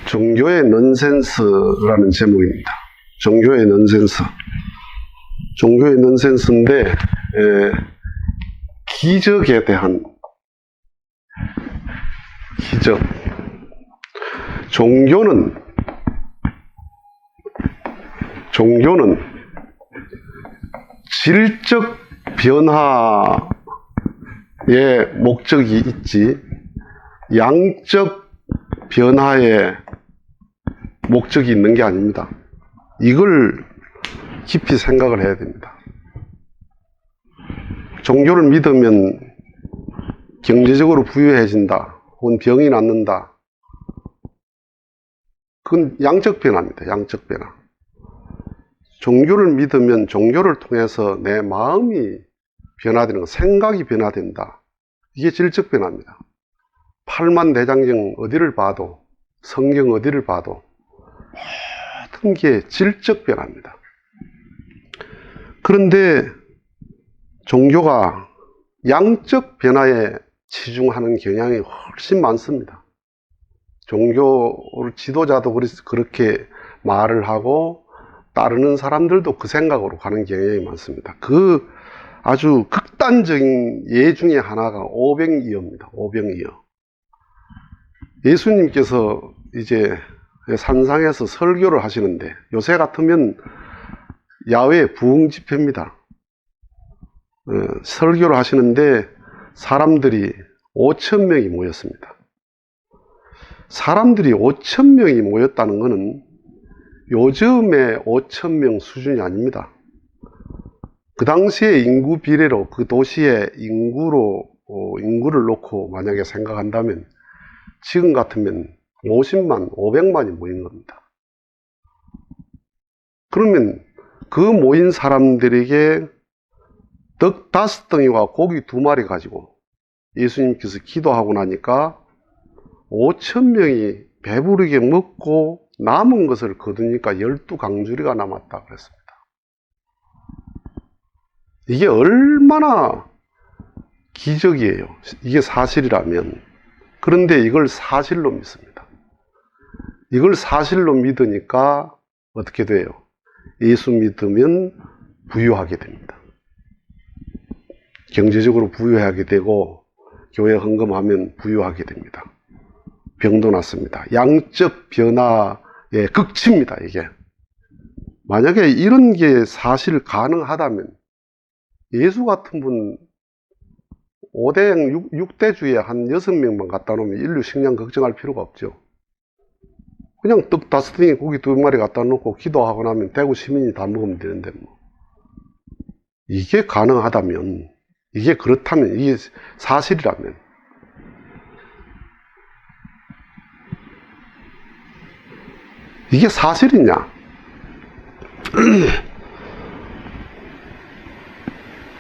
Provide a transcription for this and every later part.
종교의 넌센스라는 제목입니다. 종교의 넌센스. 종교의 넌센스인데 기적에 대한 기적. 종교는 질적 변화의 목적이 있지 양적 변화의 목적이 있는 게 아닙니다. 이걸 깊이 생각을 해야 됩니다. 종교를 믿으면 경제적으로 부유해진다, 혹은 병이 낫는다. 그건 양적 변화입니다. 양적 변화. 종교를 믿으면 종교를 통해서 내 마음이 변화되는 것, 생각이 변화된다. 이게 질적 변화입니다. 팔만대장경 어디를 봐도, 성경 어디를 봐도 모든 게 질적 변화입니다. 그런데 종교가 양적 변화에 치중하는 경향이 훨씬 많습니다. 종교 지도자도 그렇게 말을 하고 따르는 사람들도 그 생각으로 가는 경향이 많습니다. 그 아주 극단적인 예 중에 하나가 오병이어입니다. 오병이어. 예수님께서 이제 산상에서 설교를 하시는데, 요새 같으면 야외 부흥 집회입니다. 설교를 하시는데 사람들이 5,000명이 모였습니다. 사람들이 5,000명이 모였다는 것은 요즘의 5,000명 수준이 아닙니다. 그 당시의 인구 비례로, 그 도시의 인구를 놓고 만약에 생각한다면 지금 같으면 50만, 500만이 모인 겁니다. 그러면 그 모인 사람들에게 떡 5덩이와 고기 2마리 가지고 예수님께서 기도하고 나니까 5,000명이 배부르게 먹고 남은 것을 거두니까 12강주리가 남았다 그랬습니다. 이게 얼마나 기적이에요. 이게 사실이라면. 그런데 이걸 사실로 믿습니다. 이걸 사실로 믿으니까 어떻게 돼요? 예수 믿으면 부유하게 됩니다. 경제적으로 부유하게 되고 교회 헌금하면 부유하게 됩니다. 병도 낫습니다. 양적 변화의 극치입니다. 이게 만약에 이런 게 사실 가능하다면 예수 같은 분 5대 6대주에 한 6명만 갖다 놓으면 인류 식량 걱정할 필요가 없죠. 그냥 떡 5덩이 고기 2마리 갖다 놓고 기도하고 나면 대구 시민이 다 먹으면 되는데 뭐. 이게 가능하다면, 이게 그렇다면, 이게 사실이라면 이게 사실이냐?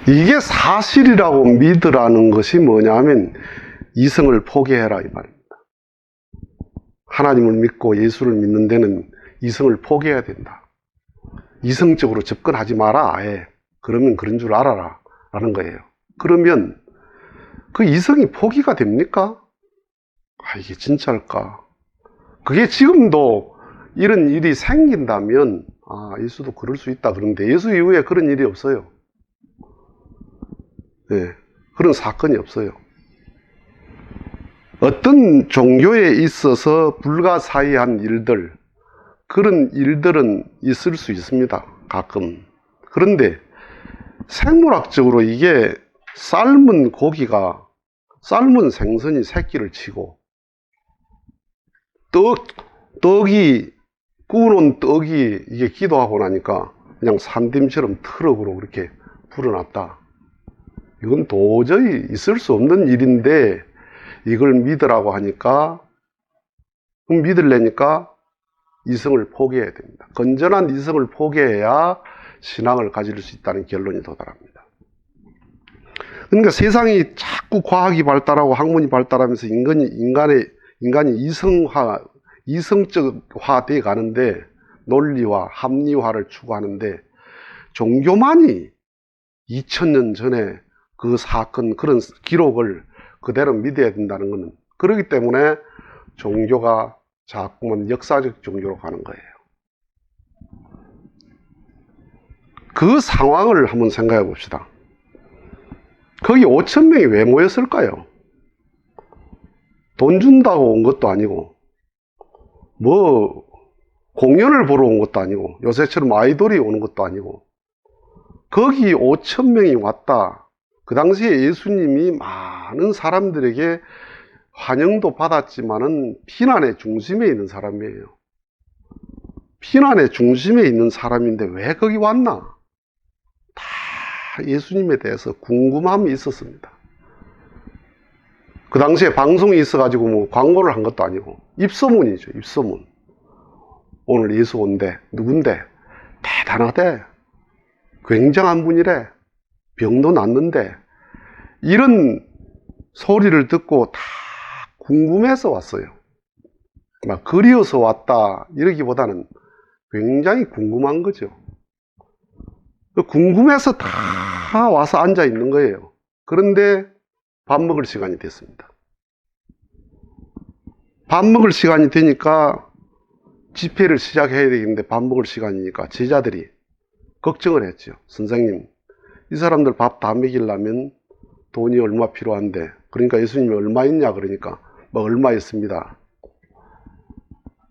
이게 사실이라고 믿으라는 것이 뭐냐면 이성을 포기해라 이 말입니다. 하나님을 믿고 예수를 믿는 데는 이성을 포기해야 된다. 이성적으로 접근하지 마라 아예. 그러면 그런 줄 알아라 라는 거예요. 그러면 그 이성이 포기가 됩니까? 이게 진짜일까? 그게 지금도 이런 일이 생긴다면 예수도 그럴 수 있다 그런데 예수 이후에 그런 일이 없어요. 네, 그런 사건이 없어요. 어떤 종교에 있어서 불가사의한 일들, 그런 일들은 있을 수 있습니다. 가끔. 그런데 생물학적으로 이게 삶은 생선이 새끼를 치고 구워놓은 떡이 이게 기도하고 나니까 그냥 산딤처럼 트럭으로 그렇게 불어났다. 이건 도저히 있을 수 없는 일인데 이걸 믿으라고 하니까, 그럼 믿으려니까 이성을 포기해야 됩니다. 건전한 이성을 포기해야 신앙을 가질 수 있다는 결론이 도달합니다. 그러니까 세상이 자꾸 과학이 발달하고 학문이 발달하면서 인간이 이성적화 되어 가는데, 논리와 합리화를 추구하는데 종교만이 2000년 전에 그 사건, 그런 기록을 그대로 믿어야 된다는 것은, 그렇기 때문에 종교가 자꾸만 역사적 종교로 가는 거예요. 그 상황을 한번 생각해 봅시다. 거기 5천 명이 왜 모였을까요? 돈 준다고 온 것도 아니고, 뭐 공연을 보러 온 것도 아니고, 요새처럼 아이돌이 오는 것도 아니고, 거기 5천 명이 왔다. 그 당시에 예수님이 많은 사람들에게 환영도 받았지만은 피난의 중심에 있는 사람이에요. 피난의 중심에 있는 사람인데 왜 거기 왔나? 다 예수님에 대해서 궁금함이 있었습니다. 그 당시에 방송이 있어가지고 뭐 광고를 한 것도 아니고, 입소문이죠, 입소문. 오늘 예수 온대. 누군데? 대단하대. 굉장한 분이래. 병도 낫는데. 이런 소리를 듣고 다 궁금해서 왔어요. 막 그리워서 왔다 이러기보다는 굉장히 궁금한 거죠. 궁금해서 다 와서 앉아 있는 거예요. 그런데 밥 먹을 시간이 됐습니다. 밥 먹을 시간이 되니까 집회를 시작해야 되겠는데 밥 먹을 시간이니까 제자들이 걱정을 했죠. 선생님, 이 사람들 밥 다 먹이려면 돈이 얼마 필요한데, 그러니까 예수님이 얼마 있냐 그러니까 뭐 얼마 있습니다.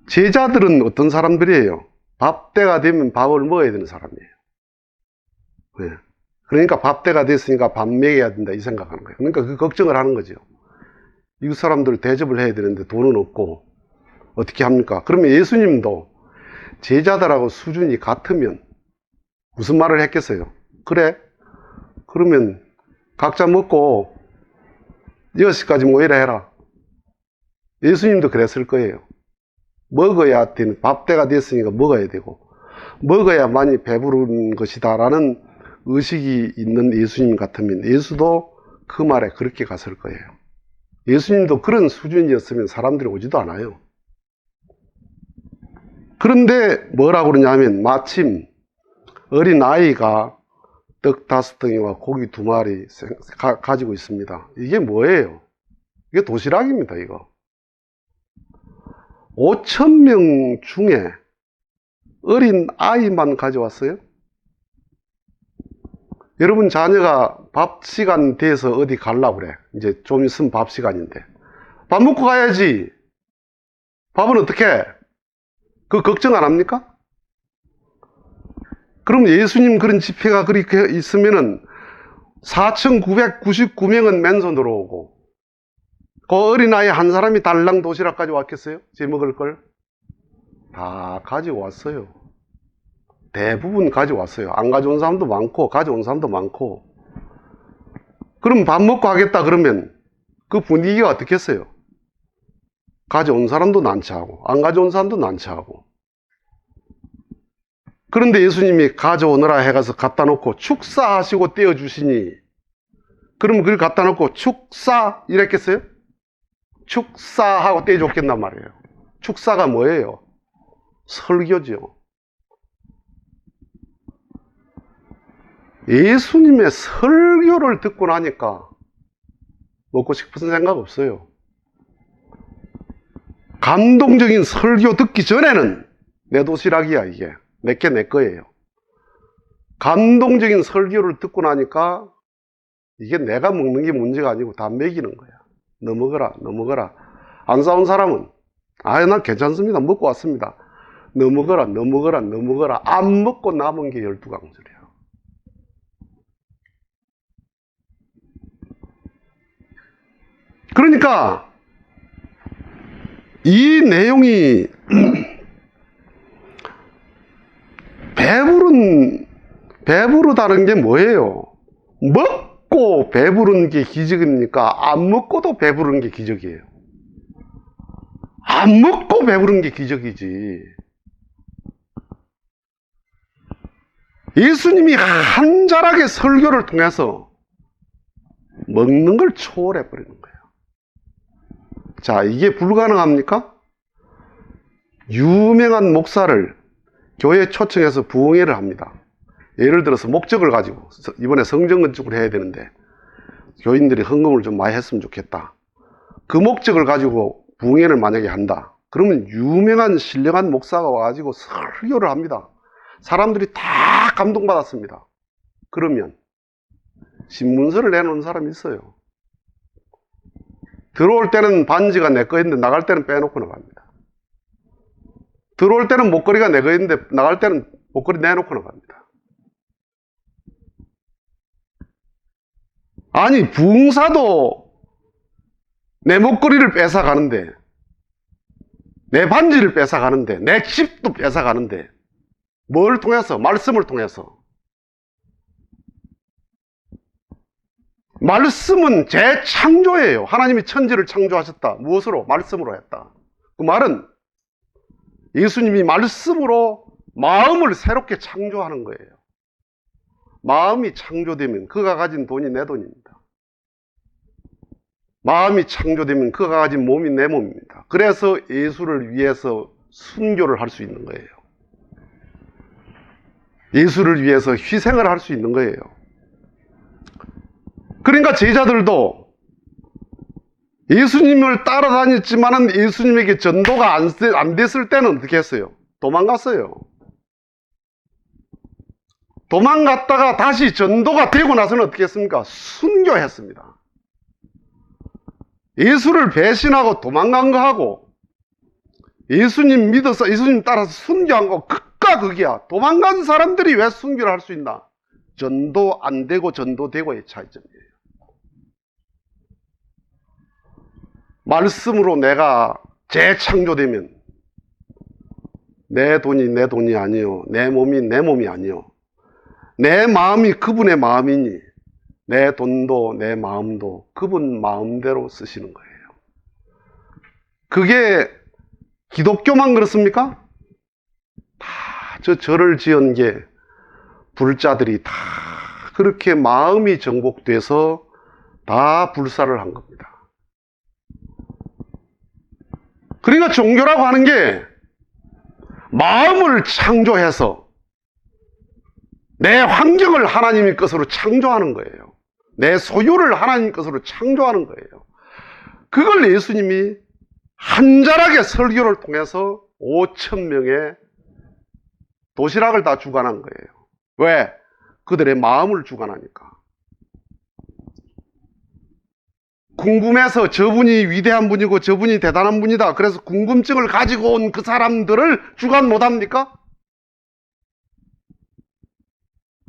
제자들은 어떤 사람들이에요? 밥 때가 되면 밥을 먹어야 되는 사람이에요. 네. 그러니까 밥 때가 됐으니까 밥 먹여야 된다 이 생각하는 거예요. 그러니까 그 걱정을 하는 거죠. 이 사람들 대접을 해야 되는데 돈은 없고 어떻게 합니까? 그러면 예수님도 제자들하고 수준이 같으면 무슨 말을 했겠어요? 그래? 그러면 각자 먹고 6시까지 모이라 해라. 예수님도 그랬을 거예요. 먹어야 되는, 밥 때가 됐으니까 먹어야 되고, 먹어야만이 배부른 것이다 라는 의식이 있는 예수님 같으면 예수도 그 말에 그렇게 갔을 거예요. 예수님도 그런 수준이었으면 사람들이 오지도 않아요. 그런데 뭐라고 그러냐면 마침 어린 아이가 떡 5덩이와 고기 2마리 가지고 있습니다. 이게 뭐예요? 이게 도시락입니다. 이거 5,000명 중에 어린 아이만 가져왔어요? 여러분 자녀가 밥 시간 돼서 어디 가려고 그래. 이제 좀 있으면 밥 시간인데 밥 먹고 가야지. 밥은 어떻게 해? 그 걱정 안 합니까? 그럼 예수님 그런 집회가 그렇게 있으면은 4,999명은 맨손으로 오고 그 어린아이 한 사람이 달랑 도시락까지 왔겠어요? 제 먹을 걸? 다 가지고 왔어요. 대부분 가져왔어요. 안 가져온 사람도 많고 가져온 사람도 많고. 그럼 밥 먹고 하겠다 그러면 그 분위기가 어떻겠어요? 가져온 사람도 난처하고 안 가져온 사람도 난처하고. 그런데 예수님이 가져오너라 해가서 갖다 놓고 축사하시고 떼어주시니 그러면 그걸 갖다 놓고 축사 이랬겠어요? 축사하고 떼어줬겠단 말이에요. 축사가 뭐예요? 설교죠. 예수님의 설교를 듣고 나니까 먹고 싶은 생각 없어요. 감동적인 설교 듣기 전에는 내 도시락이야 이게. 내게 내 거예요. 감동적인 설교를 듣고 나니까 이게 내가 먹는 게 문제가 아니고 다 먹이는 거야. 너 먹어라, 너 먹어라. 안 사온 사람은 난 괜찮습니다. 먹고 왔습니다. 너 먹어라, 너 먹어라, 너 먹어라. 안 먹고 남은 게 12강설이야. 그러니까 이 내용이 배부르다는 게 뭐예요? 먹고 배부른 게 기적입니까? 안 먹고도 배부른 게 기적이에요. 안 먹고 배부른 게 기적이지. 예수님이 한자락의 설교를 통해서 먹는 걸 초월해 버리는 거예요. 자, 이게 불가능합니까? 유명한 목사를 교회에 초청해서 부흥회를 합니다. 예를 들어서 목적을 가지고 이번에 성전 건축을 해야 되는데 교인들이 헌금을 좀 많이 했으면 좋겠다. 그 목적을 가지고 부흥회를 만약에 한다. 그러면 유명한 신령한 목사가 와가지고 설교를 합니다. 사람들이 다 감동받았습니다. 그러면 신문서를 내놓은 사람이 있어요. 들어올 때는 반지가 내 거였는데 나갈 때는 빼놓고 나갑니다. 들어올 때는 목걸이가 내 거였는데 나갈 때는 목걸이 내놓고 나갑니다. 아니, 부흥사도 내 목걸이를 뺏어가는데, 내 반지를 뺏어가는데, 내 집도 뺏어가는데, 뭘 통해서? 말씀을 통해서. 말씀은 재창조예요. 하나님이 천지를 창조하셨다. 무엇으로? 말씀으로 했다. 그 말은 예수님이 말씀으로 마음을 새롭게 창조하는 거예요. 마음이 창조되면 그가 가진 돈이 내 돈입니다. 마음이 창조되면 그가 가진 몸이 내 몸입니다. 그래서 예수를 위해서 순교를 할 수 있는 거예요. 예수를 위해서 희생을 할 수 있는 거예요. 그러니까 제자들도 예수님을 따라다녔지만은 예수님에게 전도가 안 됐을 때는 어떻게 했어요? 도망갔어요. 도망갔다가 다시 전도가 되고 나서는 어떻게 했습니까? 순교했습니다. 예수를 배신하고 도망간 거하고 예수님 믿어서 예수님 따라서 순교한 거 극과 극이야. 도망간 사람들이 왜 순교를 할 수 있나? 전도 안 되고 전도되고의 차이점이에요. 말씀으로 내가 재창조되면 내 돈이 내 돈이 아니요, 내 몸이 내 몸이 아니요, 내 마음이 그분의 마음이니 내 돈도 내 마음도 그분 마음대로 쓰시는 거예요. 그게 기독교만 그렇습니까? 다 저 절을 지은 게 불자들이 다 그렇게 마음이 정복돼서 다 불사를 한 겁니다. 그러니까 종교라고 하는 게 마음을 창조해서 내 환경을 하나님의 것으로 창조하는 거예요. 내 소유를 하나님 것으로 창조하는 거예요. 그걸 예수님이 한자락의 설교를 통해서 5,000명의 도시락을 다 주관한 거예요. 왜? 그들의 마음을 주관하니까. 궁금해서 저분이 위대한 분이고 저분이 대단한 분이다. 그래서 궁금증을 가지고 온 그 사람들을 주관 못합니까?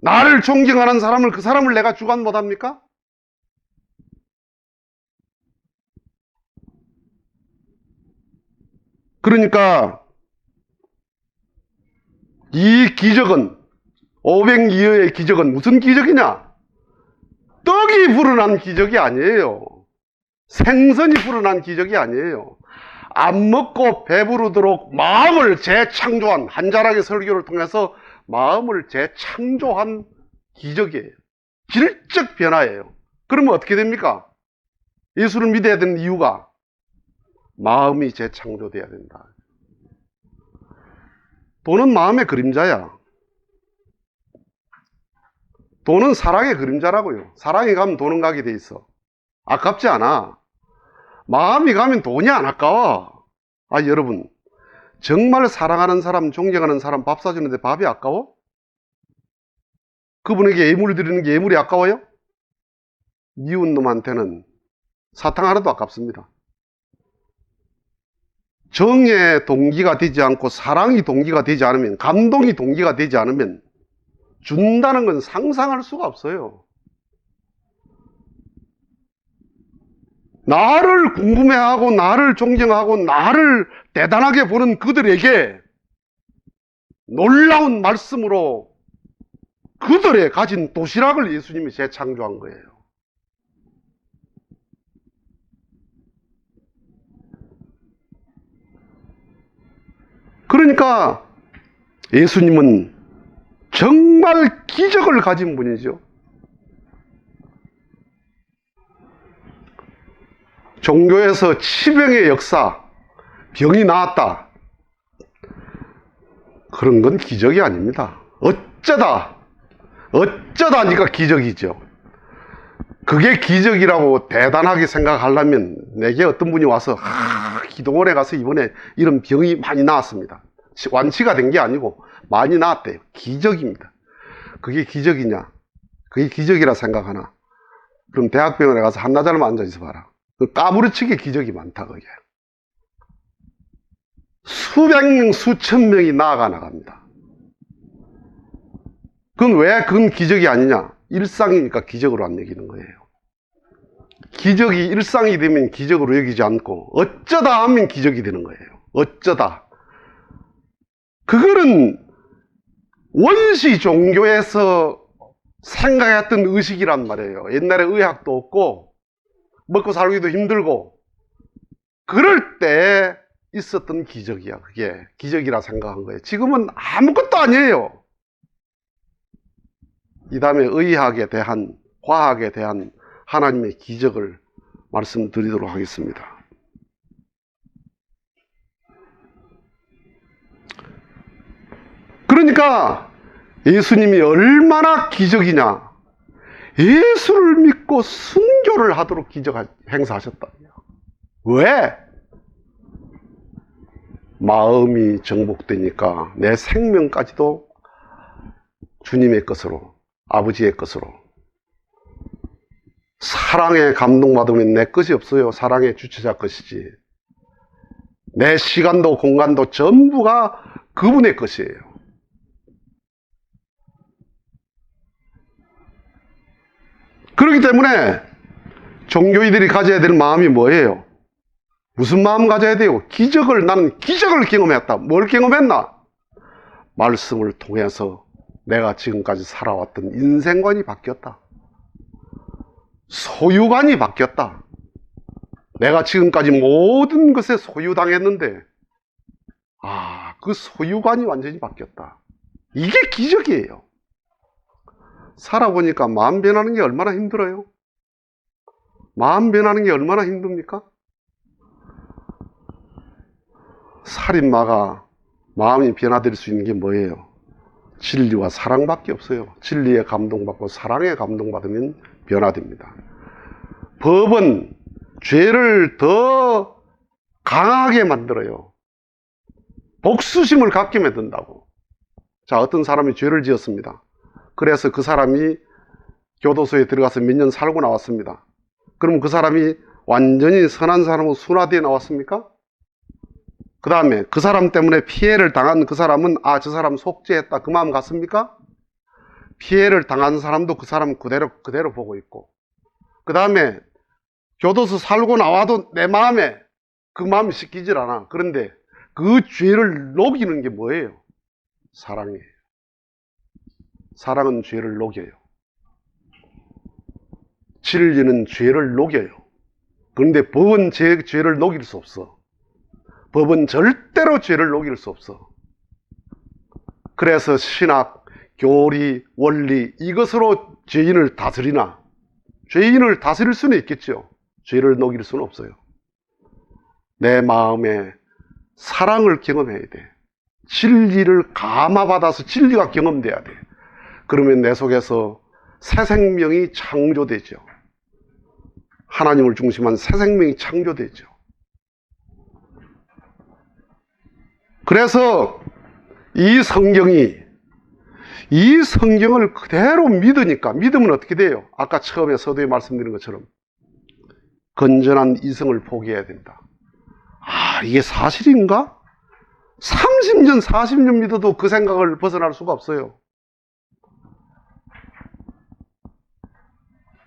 나를 존경하는 사람을, 그 사람을 내가 주관 못합니까? 그러니까 이 기적은, 500리어의 기적은 무슨 기적이냐? 떡이 불어난 기적이 아니에요. 생선이 불어난 기적이 아니에요. 안 먹고 배부르도록 마음을 재창조한, 한자락의 설교를 통해서 마음을 재창조한 기적이에요. 질적 변화예요. 그러면 어떻게 됩니까? 예수를 믿어야 되는 이유가 마음이 재창조돼야 된다. 돈은 마음의 그림자야. 돈은 사랑의 그림자라고요. 사랑이 가면 돈은 가게 돼 있어. 아깝지 않아. 마음이 가면 돈이 안 아까워. 아, 여러분, 정말 사랑하는 사람, 존경하는 사람 밥 사주는데 밥이 아까워? 그분에게 예물 드리는 게 예물이 아까워요? 미운 놈한테는 사탕 하나도 아깝습니다. 정의 동기가 되지 않고 사랑이 동기가 되지 않으면, 감동이 동기가 되지 않으면 준다는 건 상상할 수가 없어요. 나를 궁금해하고 나를 존경하고 나를 대단하게 보는 그들에게 놀라운 말씀으로 그들의 가진 도시락을 예수님이 재창조한 거예요. 그러니까 예수님은 정말 기적을 가진 분이죠. 종교에서 치병의 역사, 병이 나았다, 그런 건 기적이 아닙니다. 어쩌다니까 기적이죠. 그게 기적이라고 대단하게 생각하려면 내게 어떤 분이 와서 기도원에 가서 이번에 이런 병이 많이 나았습니다. 완치가 된 게 아니고 많이 나았대요. 기적입니다. 그게 기적이냐? 그게 기적이라 생각하나? 그럼 대학병원에 가서 한나절만 앉아있어 봐라. 까무러치게 기적이 많다. 그게 수백 명 수천 명이 나갑니다. 그건 기적이 아니냐? 일상이니까 기적으로 안 여기는 거예요. 기적이 일상이 되면 기적으로 여기지 않고 어쩌다 하면 기적이 되는 거예요. 어쩌다. 그거는 원시 종교에서 생각했던 의식이란 말이에요. 옛날에 의학도 없고 먹고 살기도 힘들고 그럴 때 있었던 기적이야. 그게 기적이라 생각한 거예요. 지금은 아무것도 아니에요. 이 다음에 의학에 대한, 과학에 대한 하나님의 기적을 말씀드리도록 하겠습니다. 그러니까 예수님이 얼마나 기적이냐. 예수를 믿고 순교를 하도록 기적 행사하셨다. 왜? 마음이 정복되니까 내 생명까지도 주님의 것으로, 아버지의 것으로. 사랑에 감동받으면 내 것이 없어요. 사랑의 주체자 것이지. 내 시간도 공간도 전부가 그분의 것이에요. 그렇기 때문에 종교인들이 가져야 될 마음이 뭐예요? 무슨 마음 가져야 돼요? 나는 기적을 경험했다. 뭘 경험했나? 말씀을 통해서 내가 지금까지 살아왔던 인생관이 바뀌었다. 소유관이 바뀌었다. 내가 지금까지 모든 것에 소유당했는데 그 소유관이 완전히 바뀌었다. 이게 기적이에요. 살아보니까 마음 변하는 게 얼마나 힘들어요? 마음 변하는 게 얼마나 힘듭니까? 살인마가 마음이 변화될 수 있는 게 뭐예요? 진리와 사랑밖에 없어요. 진리에 감동받고 사랑에 감동받으면 변화됩니다. 법은 죄를 더 강하게 만들어요. 복수심을 갖게 만든다고. 자, 어떤 사람이 죄를 지었습니다. 그래서 그 사람이 교도소에 들어가서 몇 년 살고 나왔습니다. 그럼 그 사람이 완전히 선한 사람으로 순화되어 나왔습니까? 그 다음에 그 사람 때문에 피해를 당한 그 사람은 저 사람 속죄했다 그 마음 같습니까? 피해를 당한 사람도 그 사람 그대로 보고 있고, 그 다음에 교도소 살고 나와도 내 마음에 그 마음이 씻기질 않아. 그런데 그 죄를 녹이는 게 뭐예요? 사랑이에요. 사랑은 죄를 녹여요. 진리는 죄를 녹여요. 그런데 법은 죄를 녹일 수 없어. 법은 절대로 죄를 녹일 수 없어. 그래서 신학, 교리, 원리 이것으로 죄인을 다스리나? 죄인을 다스릴 수는 있겠죠. 죄를 녹일 수는 없어요. 내 마음에 사랑을 경험해야 돼. 진리를 감화받아서 진리가 경험돼야 돼. 그러면 내 속에서 새 생명이 창조되죠. 하나님을 중심한 새 생명이 창조되죠. 그래서 이 성경을 그대로 믿으니까, 믿으면 어떻게 돼요? 아까 처음에 서두에 말씀드린 것처럼 건전한 이성을 포기해야 된다. 이게 사실인가? 30년, 40년 믿어도 그 생각을 벗어날 수가 없어요.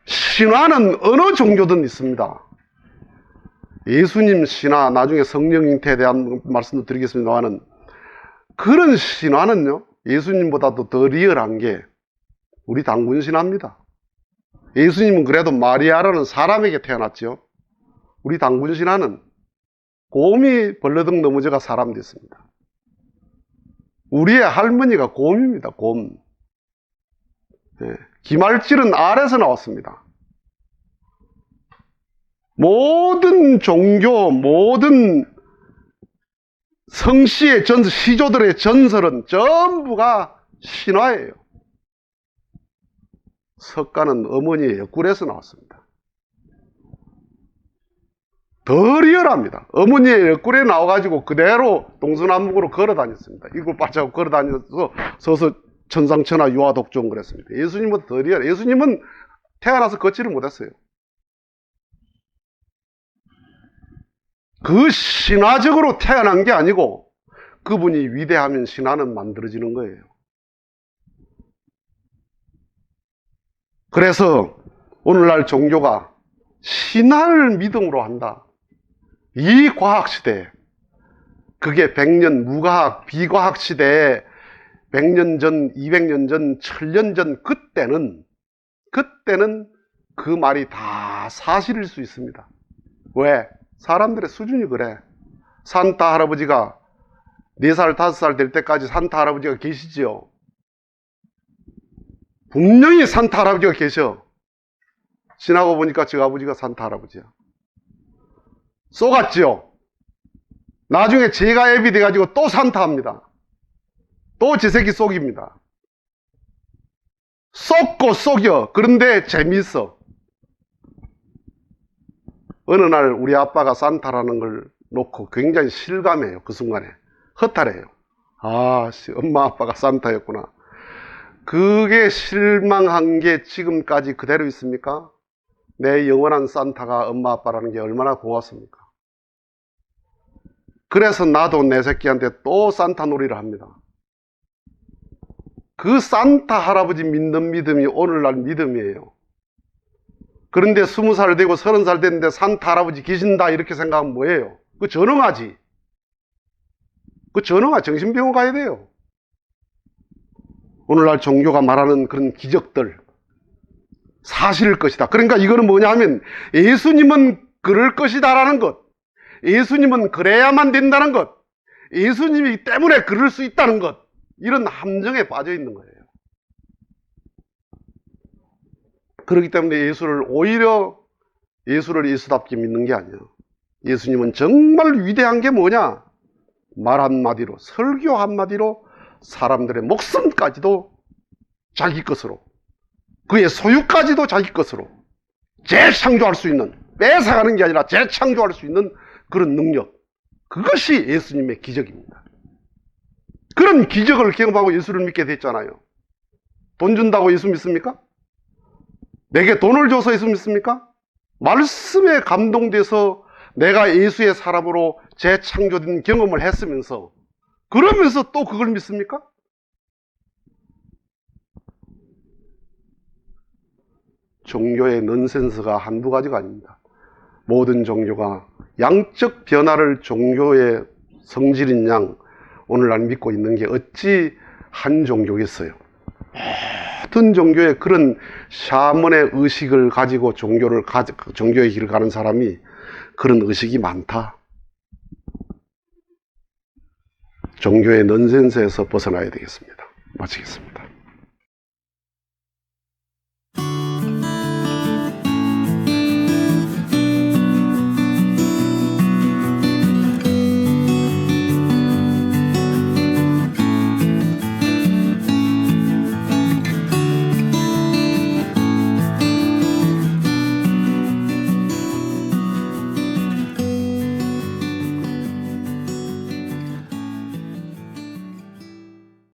신화는 어느 종교든 있습니다. 예수님 신화, 나중에 성령 잉태에 대한 말씀도 드리겠습니다만, 그런 신화는요, 예수님보다도 더 리얼한 게 우리 당군 신화입니다. 예수님은 그래도 마리아라는 사람에게 태어났죠. 우리 당군 신화는 곰이 벌러덩 넘어져가 사람 됐습니다. 우리의 할머니가 곰입니다. 곰. 기말질은 알에서 나왔습니다. 모든 종교, 모든 성씨의 전설, 시조들의 전설은 전부가 신화예요. 석가는 어머니의 옆구리에서 나왔습니다. 더 리얼합니다. 어머니의 옆구리에 나와가지고 그대로 동서남북으로 걸어 다녔습니다. 이걸 빠져고 걸어 다녀서 서서 천상천하 유아독존 그랬습니다. 예수님은 더 리얼. 예수님은 태어나서 걷지를 못했어요. 그 신화적으로 태어난 게 아니고 그분이 위대하면 신화는 만들어지는 거예요. 그래서 오늘날 종교가 신화를 믿음으로 한다. 이 과학시대에, 그게 100년 무과학, 비과학 시대에 100년 전, 200년 전, 1000년 전 그때는 그 말이 다 사실일 수 있습니다. 왜? 사람들의 수준이 그래. 산타 할아버지가 4살, 5살 될 때까지 산타 할아버지가 계시지요. 분명히 산타 할아버지가 계셔. 지나고 보니까 저 아버지가 산타 할아버지야. 쏘갔지요. 나중에 제가 앱이 돼가지고 또 산타 합니다. 또 제 새끼 속입니다. 속고 속여. 그런데 재미있어. 어느 날 우리 아빠가 산타라는 걸 놓고 굉장히 실감해요. 그 순간에 허탈해요. 아, 엄마 아빠가 산타였구나. 그게 실망한 게 지금까지 그대로 있습니까? 내 영원한 산타가 엄마 아빠라는 게 얼마나 고맙습니까? 그래서 나도 내 새끼한테 또 산타 놀이를 합니다. 그 산타 할아버지 믿는 믿음이 오늘날 믿음이에요. 그런데 20살 되고 30살 됐는데 산타 할아버지 계신다 이렇게 생각하면 뭐예요? 그 전응하지. 그 전응하, 정신병원 가야 돼요. 오늘날 종교가 말하는 그런 기적들 사실일 것이다. 그러니까 이거는 뭐냐 하면 예수님은 그럴 것이다라는 것, 예수님은 그래야만 된다는 것, 예수님이기 때문에 그럴 수 있다는 것, 이런 함정에 빠져 있는 거예요. 그렇기 때문에 오히려 예수를 예수답게 믿는 게 아니에요. 예수님은 정말 위대한 게 뭐냐? 말 한마디로, 설교 한마디로 사람들의 목숨까지도 자기 것으로, 그의 소유까지도 자기 것으로 재창조할 수 있는, 뺏어가는 게 아니라 재창조할 수 있는 그런 능력, 그것이 예수님의 기적입니다. 그런 기적을 경험하고 예수를 믿게 됐잖아요. 돈 준다고 예수 믿습니까? 내게 돈을 줘서 예수 믿습니까? 말씀에 감동돼서 내가 예수의 사람으로 재창조된 경험을 했으면서, 그러면서 또 그걸 믿습니까? 종교의 넌센스가 한두 가지가 아닙니다. 모든 종교가 양적 변화를 종교의 성질인 양 오늘날 믿고 있는 게 어찌 한 종교겠어요? 모든 종교에 그런 샤먼의 의식을 가지고 종교의 길을 가는 사람이 그런 의식이 많다. 종교의 넌센스에서 벗어나야 되겠습니다. 마치겠습니다.